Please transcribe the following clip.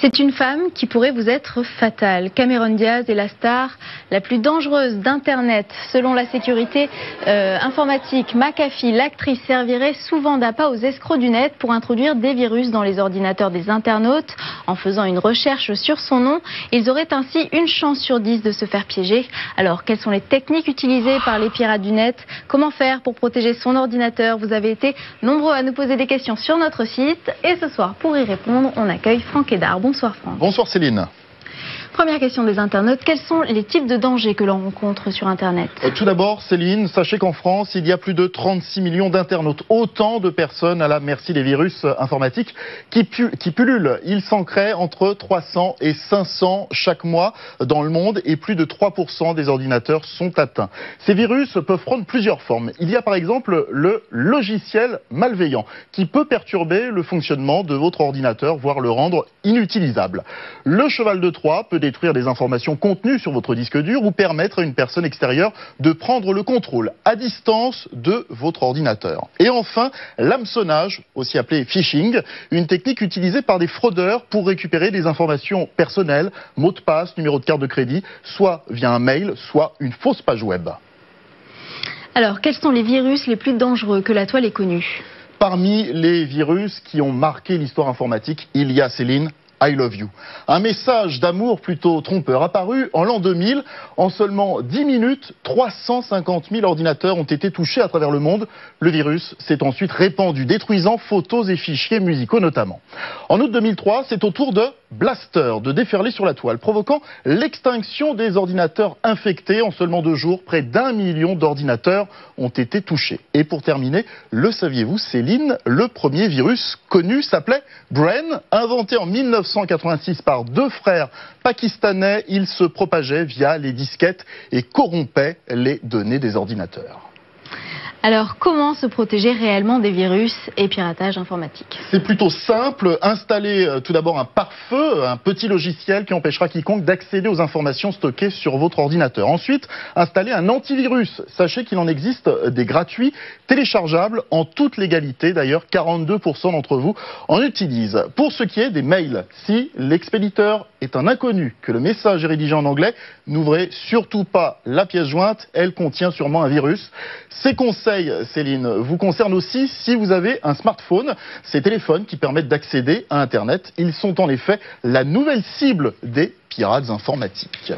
C'est une femme qui pourrait vous être fatale. Cameron Diaz est la star la plus dangereuse d'Internet. Selon la sécurité informatique, McAfee, l'actrice, servirait souvent d'appât aux escrocs du net pour introduire des virus dans les ordinateurs des internautes. En faisant une recherche sur son nom, ils auraient ainsi une chance sur 10 de se faire piéger. Alors, quelles sont les techniques utilisées par les pirates du net? Comment faire pour protéger son ordinateur? Vous avez été nombreux à nous poser des questions sur notre site. Et ce soir, pour y répondre, on accueille Franck Hédard. Bonsoir Franck. Bonsoir Céline. Première question des internautes, quels sont les types de dangers que l'on rencontre sur Internet? Tout d'abord, Céline, sachez qu'en France, il y a plus de 36 millions d'internautes. Autant de personnes à la merci des virus informatiques qui pullulent. Ils s'en créent entre 300 et 500 chaque mois dans le monde et plus de 3% des ordinateurs sont atteints. Ces virus peuvent prendre plusieurs formes. Il y a par exemple le logiciel malveillant qui peut perturber le fonctionnement de votre ordinateur, voire le rendre inutilisable. Le cheval de Troie peut détruire des informations contenues sur votre disque dur ou permettre à une personne extérieure de prendre le contrôle à distance de votre ordinateur. Et enfin, l'hameçonnage, aussi appelé phishing, une technique utilisée par des fraudeurs pour récupérer des informations personnelles, mots de passe, numéro de carte de crédit, soit via un mail, soit une fausse page web. Alors, quels sont les virus les plus dangereux que la toile ait connus? Parmi les virus qui ont marqué l'histoire informatique, il y a, Céline, I love you. Un message d'amour plutôt trompeur apparu en l'an 2000. En seulement 10 minutes, 350 000 ordinateurs ont été touchés à travers le monde. Le virus s'est ensuite répandu, détruisant photos et fichiers musicaux notamment. En août 2003, c'est au tour de Blaster de déferler sur la toile, provoquant l'extinction des ordinateurs infectés. En seulement 2 jours, près d'1 million d'ordinateurs ont été touchés. Et pour terminer, le saviez-vous, Céline, le premier virus connu s'appelait Brain, inventé en 1986 par 2 frères pakistanais. Il se propageait via les disquettes et corrompait les données des ordinateurs. Alors, comment se protéger réellement des virus et piratage informatique? C'est plutôt simple. Installez tout d'abord un pare-feu, un petit logiciel qui empêchera quiconque d'accéder aux informations stockées sur votre ordinateur. Ensuite, installez un antivirus. Sachez qu'il en existe des gratuits, téléchargeables en toute légalité. D'ailleurs, 42% d'entre vous en utilisent. Pour ce qui est des mails, si l'expéditeur est un inconnu, que le message est rédigé en anglais, n'ouvrez surtout pas la pièce jointe. Elle contient sûrement un virus. Ces conseils, Céline, vous concerne aussi si vous avez un smartphone. Ces téléphones qui permettent d'accéder à Internet, ils sont en effet la nouvelle cible des pirates informatiques.